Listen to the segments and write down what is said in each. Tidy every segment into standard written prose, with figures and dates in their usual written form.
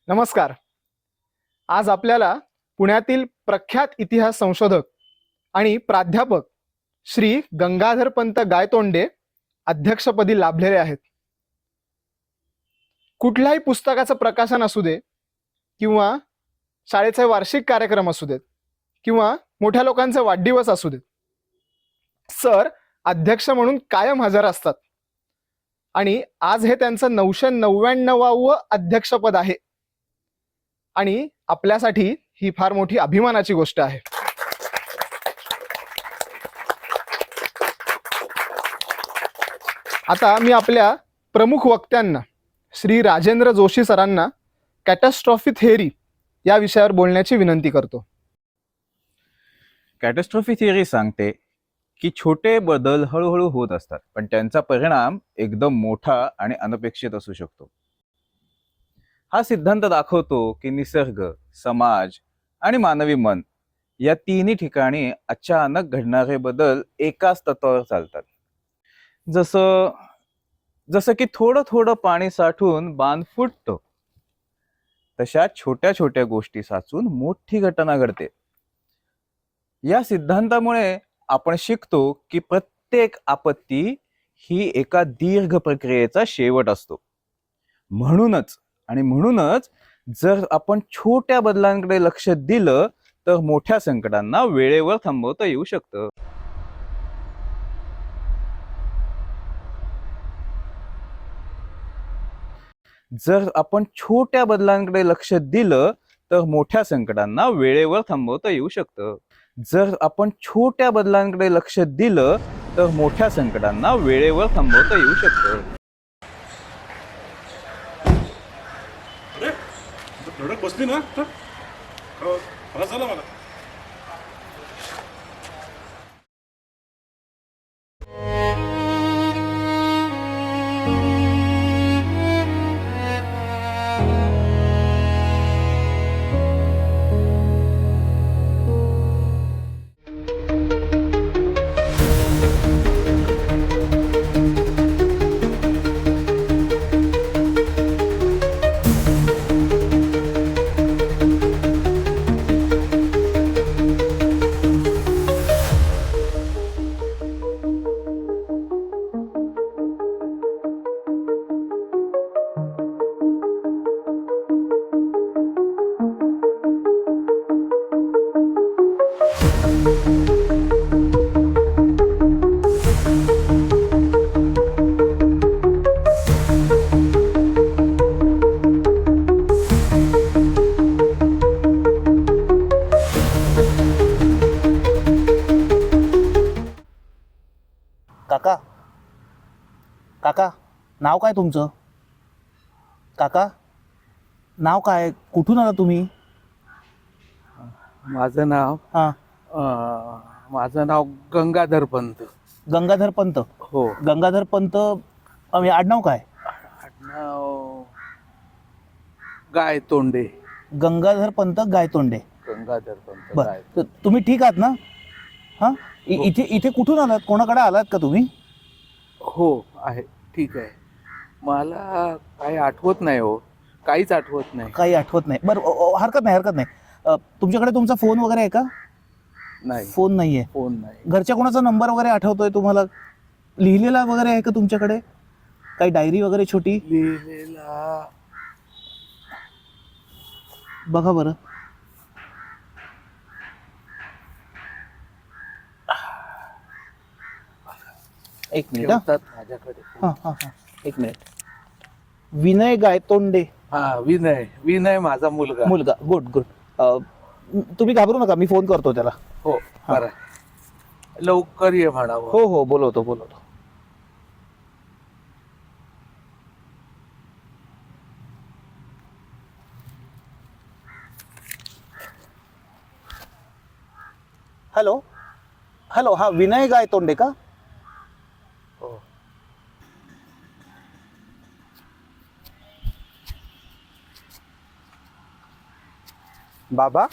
नमस्कार. आज आपल्याला पुण्यातील प्रख्यात इतिहास संशोधक आणि प्राध्यापक श्री गंगाधरपंत गायतोंडे अध्यक्षपदी लाभलेले आहेत. कुठल्याही पुस्तकाचं प्रकाशन असू दे किंवा शाळेचे वार्षिक कार्यक्रम असू देत किंवा मोठ्या लोकांचे वाढदिवस असू देत, सर अध्यक्ष म्हणून कायम हजर असतात आणि आज हे त्यांचं 999वे अध्यक्षपद आहे आणि आपल्यासाठी ही फार मोठी अभिमानाची गोष्ट आहे. आता मी आपल्या प्रमुख वक्त्यांना श्री राजेंद्र जोशी सरांना कॅटॅस्ट्रॉफी थिअरी या विषयावर बोलण्याची विनंती करतो. कॅटॅस्ट्रॉफी थिअरी सांगते की छोटे बदल हळूहळू होत असतात, पण त्यांचा परिणाम एकदम मोठा आणि अनपेक्षित असू शकतो. हा सिद्धांत दाखवतो की निसर्ग, समाज आणि मानवी मन या तिन्ही ठिकाणी अचानक घडणारे बदल एकाच तत्वावर चालतात. जसं की थोडं थोडं पाणी साठून बांध फुटतो, तशा छोट्या छोट्या गोष्टी साचून मोठी घटना घडते. या सिद्धांतामुळे आपण शिकतो की प्रत्येक आपत्ती ही एका दीर्घ प्रक्रियेचा शेवट असतो. म्हणूनच जर आपण छोट्या बदलांकडे लक्ष दिलं तर मोठ्या संकटांना वेळेवर थांबवता येऊ शकतं. जर आपण छोट्या बदलांकडे लक्ष दिलं तर मोठ्या संकटांना वेळेवर थांबवता येऊ शकतं. जर आपण छोट्या बदलांकडे लक्ष दिलं तर मोठ्या संकटांना वेळेवर थांबवता येऊ शकतं. प्रोडक्ट बसली ना तर बरं झालं मला. काका काका नाव काय तुमचं? काका नाव काय? कुठून आला तुम्ही? माझं नाव गंगाधर पंत. गंगाधर पंत. हो. गंगाधर पंत आडनाव काय? आडनाव गायतोंडे. गंगाधर पंत गायतोंडे. गंगाधर पंत बर, तर तुम्ही ठीक आहात ना? हां, इथे इथे कुठून आलात? कोणाकडे आलात का तुम्ही? हो आहे, ठीक आहे. मला काही आठवत नाही हो, काहीच आठवत नाही. काही आठवत नाही. बरं, हरकत नाही. तुमच्याकडे तुमचा फोन वगैरे आहे का? नाही, फोन नाहीये. फोन नाही. घरच्या कोणाचा नंबर वगैरे आठवतोय तुम्हाला? लिहिलेला वगैरे आहे का तुमच्याकडे? काही डायरी वगैरे छोटी लिहिलेला बघा बरं. एक मिनिट. ठेवतात माझ्याकडे. हां, एक मिनिट. विनय गायतोंडे. हा, विनय माझा मुलगा. गुड. तुम्ही घाबरू नका, मी फोन करतो त्याला. हो, बरं. लवकर ये म्हणावं. हो, बोलवतो. हॅलो, हा विनय गायतोंडे का? हो. बाबा,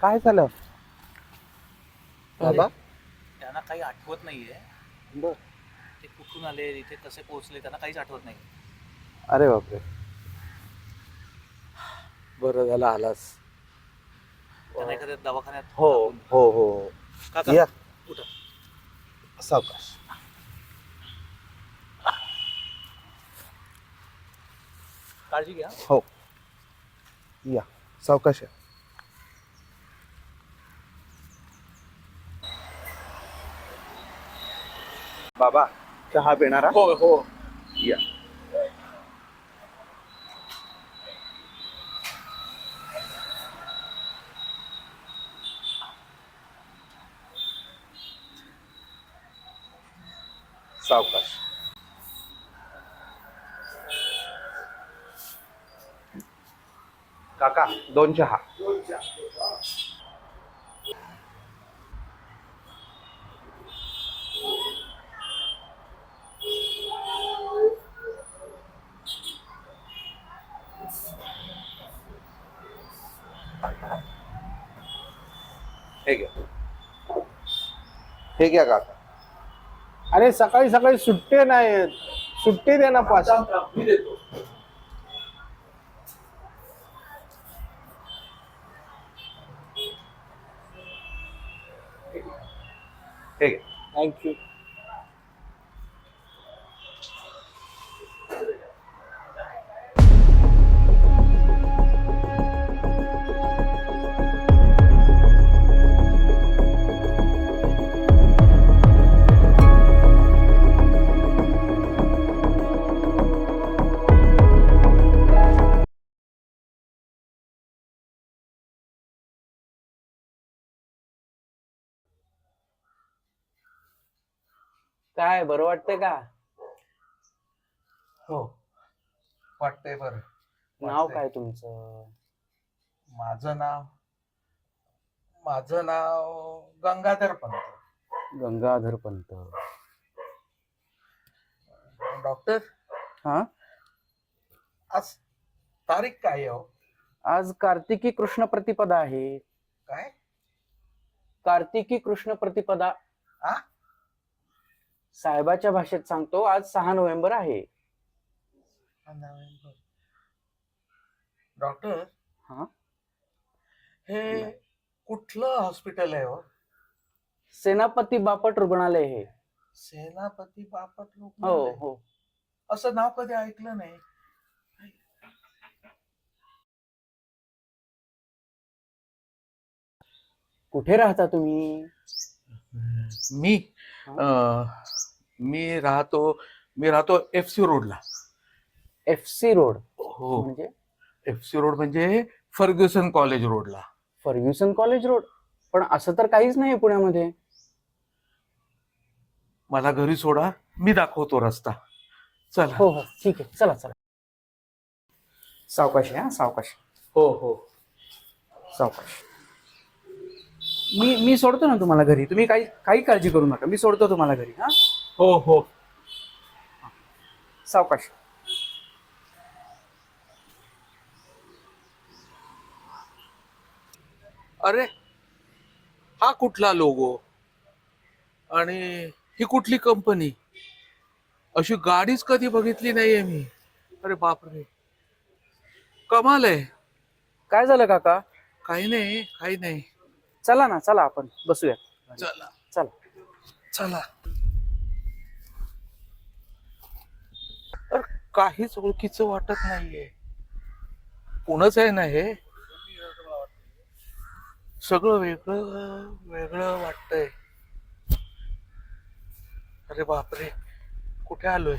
काय झालं बाबा? त्यांना काही आठवत नाहीये. बर. ते कुठून आले, इथे कसे पोहोचले, त्यांना काहीच आठवत नाही. अरे बापरे, बरं झालं आलास. त्यांना एखाद्या दवाखान्यात हो दाखवून द्या. हो हो काका, या उठा. सावकाश. काळजी घ्या. हो या सावकाश या. बाबा चहा पिणारा? हो हो. या. सावकाश. काका 2 चहा. हे घ्या. हे घ्या काका. अरे सकाळी सकाळी सुट्टे नाहीत, सुट्टी दे ना 5. मी देतो. हे घ्या. थँक्यू. काय बरं वाटतंय का? हो वाटतंय बरं. नाव वाटतंय. काय तुमचं? माझं नाव गंगाधर पंत. गंगाधर पंत. डॉक्टर हा, आज तारीख काय आहे हो? आज कार्तिकी कृष्ण प्रतिपदा आहे. काय? कार्तिकी कृष्ण प्रतिपदा. हा? साहेबाच्या भाषेत सांगतो, आज 6 नोव्हेंबर आहे. डॉक्टर हा, हे कुठलं हॉस्पिटल आहे हो? सेनापती बापट रुग्णालय हे. सेनापती बापट हो रुग्णालय. हो. असं नाव कधी ऐकलं नाही. कुठे राहता तुम्ही? मी मी राहतो FC रोडला. FC रोड हो, म्हणजे? FC रोड म्हणजे फर्ग्युसन कॉलेज रोडला. Fergusson college road? पण असं तर काहीच नाही पुण्यामध्ये. मला घरी सोडा, मी दाखवतो रस्ता. चला. हो हो ठीक आहे, चला चला. सावकाश हा, सावकाश. हो हो. सावकाश. मी सोडतो ना तुम्हाला घरी, तुम्ही काही काळजी करू नका, मी सोडतो तुम्हाला घरी. हा, हो हो. सावकाश. अरे हा कुठला लोगो आणि ही कुठली कंपनी? अशी गाडीच कधी बघितली नाहीये मी. अरे बापरे, कमाल आहे. काय झालं काका? काही नाही. चला ना, चला आपण बसूया. चला चला. चला. अरे काहीच ओळखीचं वाटत नाहीये. कोणच आहे ना हे? सगळं वेगळं वेगळं वाटतंय. अरे बापरे, कुठे आलोय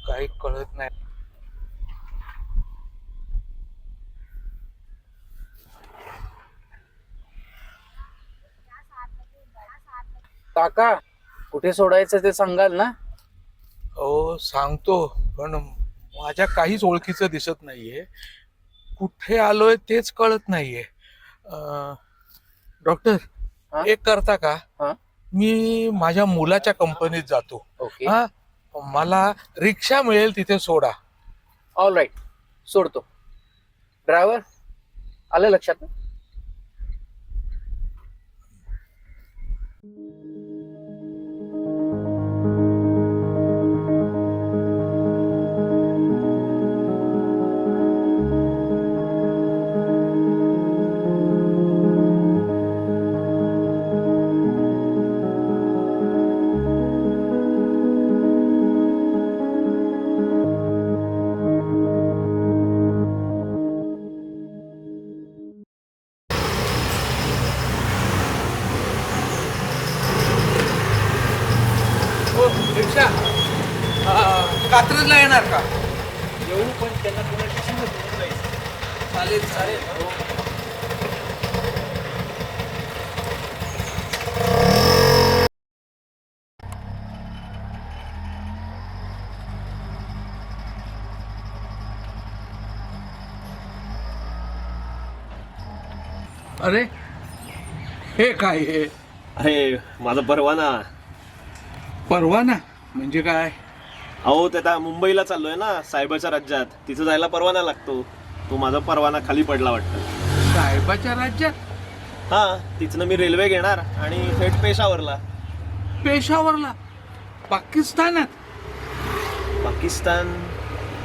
काही कळत नाही. काका कुठे सोडायचं ते सांगाल ना? हो सांगतो, पण माझ्या काहीच ओळखीचं दिसत नाहीये. कुठे आलोय तेच कळत नाहीये. डॉक्टर हा? एक करता का? हा? मी माझ्या मुलाच्या कंपनीत जातो. ओके, हा, मला रिक्षा मिळेल तिथे सोडा. ऑल राईट, सोडतो. ड्रायव्हर आलं लक्षात? रिक्षा कात्रजला येणार का? येऊ, पण त्यांना पुणे स्टेशनला सोडून जायचं. चालेल चालेल. अरे हे काय आहे? अरे माझा परवाना. परवाना म्हणजे काय? अहो ते आता मुंबईला चाललोय ना, साहेबाच्या राज्यात. तिथं जायला परवाना लागतो. तो माझा परवाना खाली पडला वाटतं. साहेबाच्या राज्यात? हा, तिथनं मी रेल्वे घेणार आणि थेट पेशावरला. पेशावरला? पाकिस्तानात? पाकिस्तान?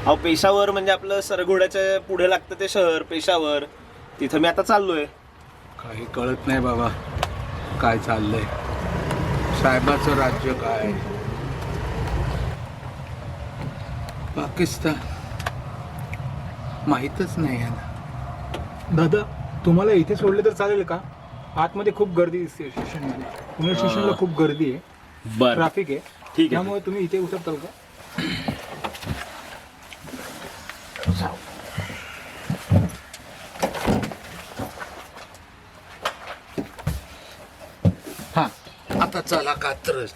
अहो पेशावर म्हणजे आपलं सरघोड्याच्या पुढे लागतं ते शहर पेशावर. तिथं मी आता चाललोय. काही कळत नाही बाबा काय चाललंय. साहेबाचं राज्य काय? पाकिस्तान माहीतच नाही आहे ना. दादा तुम्हाला इथे सोडले तर चालेल का? आतमध्ये खूप गर्दी दिसते स्टेशनमध्ये. पुणे स्टेशनला खूप गर्दी आहे, बरं, ट्रॅफिक आहे. ठीक आहे. त्यामुळे तुम्ही इथे उतरताल का? हा आता चला कात्रज.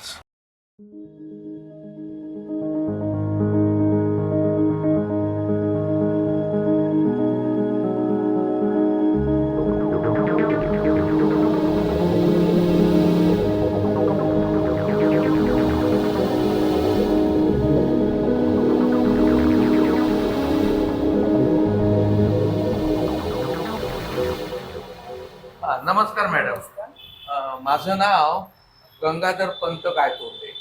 नमस्कार मॅडम. माझं नाव गंगाधर पंत गायतोंडे.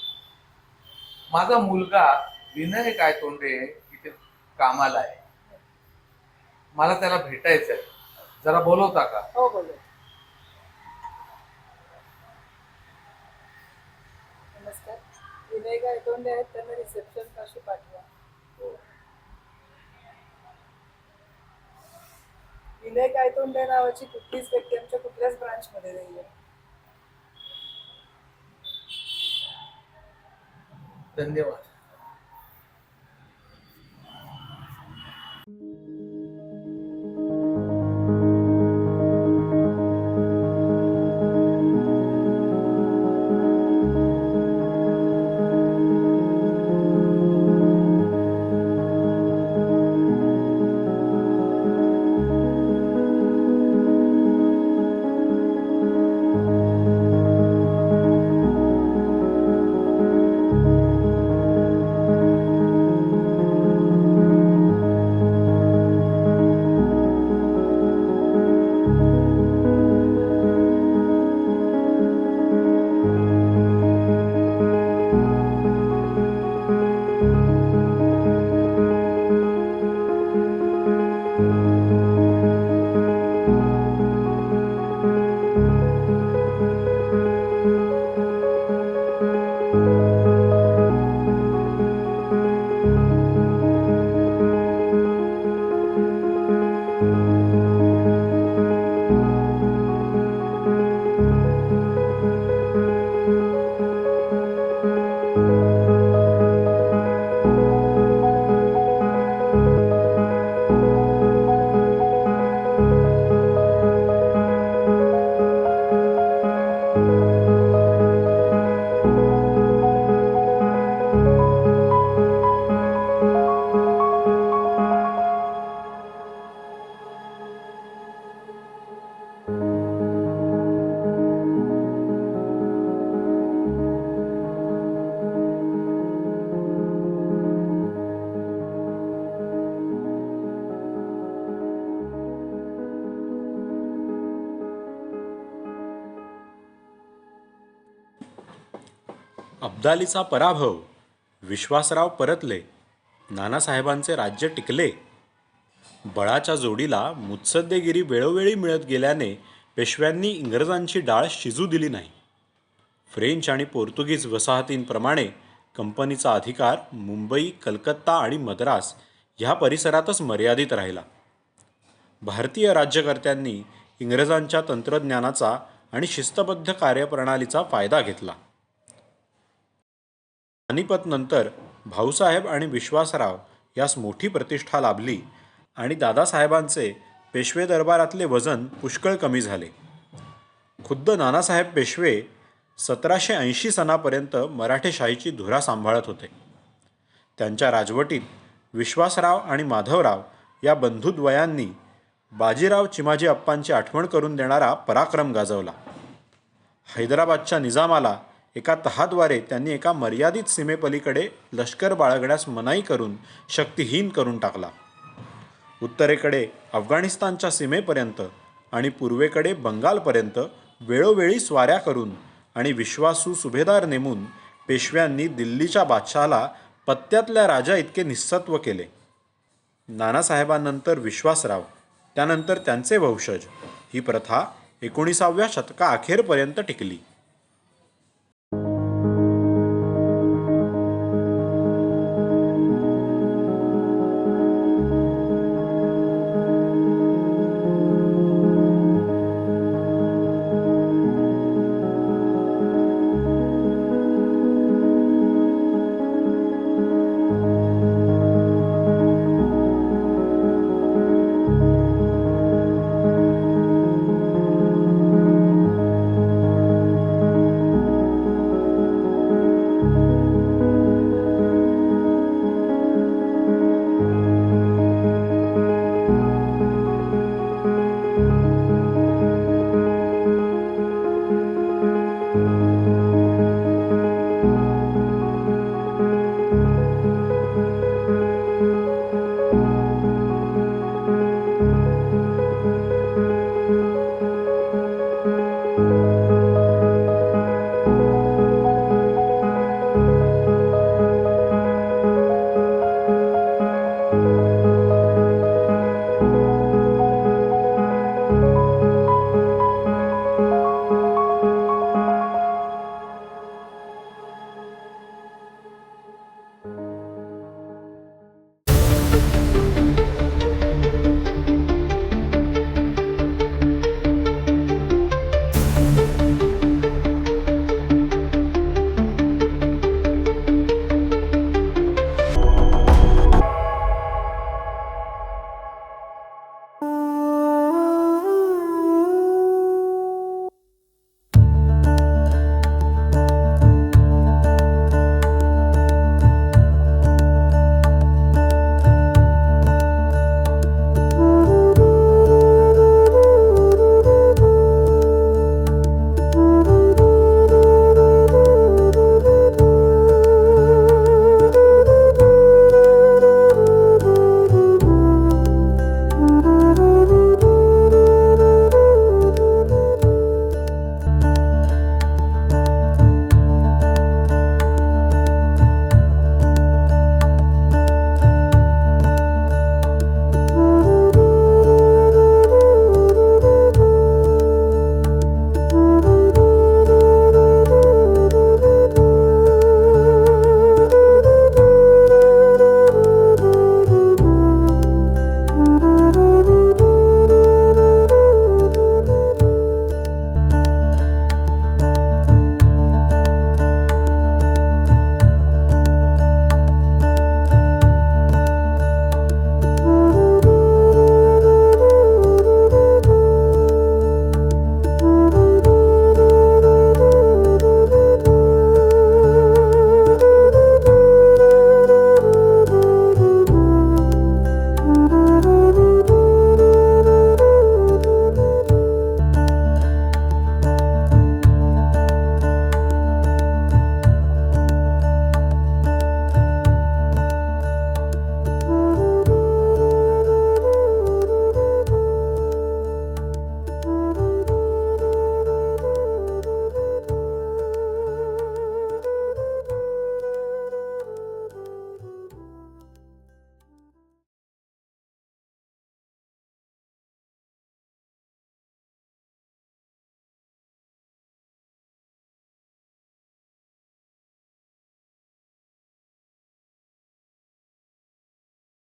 माझा मुलगा विनय गायतोंडे इथे कामाला आहे. मला त्याला भेटायचं आहे. जरा बोलवता का? हो बोलो. नमस्कार, विनय गायतोंडे आहेत, त्यांना रिसेप्शन पाशी पाठवा. विनय गायतोंडे नावाची कुठलीच व्यक्ती आमच्या कुठल्याच ब्रांच मध्ये नाही आहे. धन्यवाद. अब्दालीचा पराभव, विश्वासराव परतले, नानासाहेबांचे राज्य टिकले. बळाच्या जोडीला मुत्सद्देगिरी वेळोवेळी मिळत गेल्याने पेशव्यांनी इंग्रजांची डाळ शिजू दिली नाही. फ्रेंच आणि पोर्तुगीज वसाहतींप्रमाणे कंपनीचा अधिकार मुंबई, कलकत्ता आणि मद्रास ह्या परिसरातच मर्यादित राहिला. भारतीय राज्यकर्त्यांनी इंग्रजांच्या तंत्रज्ञानाचा आणि शिस्तबद्ध कार्यप्रणालीचा फायदा घेतला. पानिपतनंतर भाऊसाहेब आणि विश्वासराव यास मोठी प्रतिष्ठा लाभली आणि दादासाहेबांचे पेशवे दरबारातले वजन पुष्कळ कमी झाले. खुद्द नानासाहेब पेशवे 1780 सनापर्यंत मराठेशाहीची धुरा सांभाळत होते. त्यांच्या राजवटीत विश्वासराव आणि माधवराव या बंधुद्वयांनी बाजीराव चिमाजी अप्पांची आठवण करून देणारा पराक्रम गाजवला. हैदराबादच्या निजामाला एका तहाद्वारे त्यांनी एका मर्यादित सीमेपलीकडे लष्कर बाळगण्यास मनाई करून शक्तिहीन करून टाकला. उत्तरेकडे अफगाणिस्तानच्या सीमेपर्यंत आणि पूर्वेकडे बंगालपर्यंत वेळोवेळी स्वाऱ्या करून आणि विश्वासू सुभेदार नेमून पेशव्यांनी दिल्लीच्या बादशहाला पत्त्यातल्या राजा इतके निस्सत्व केले. नानासाहेबांनंतर विश्वासराव, त्यानंतर त्यांचे वंशज, ही प्रथा 19व्या शतकाअखेरपर्यंत टिकली.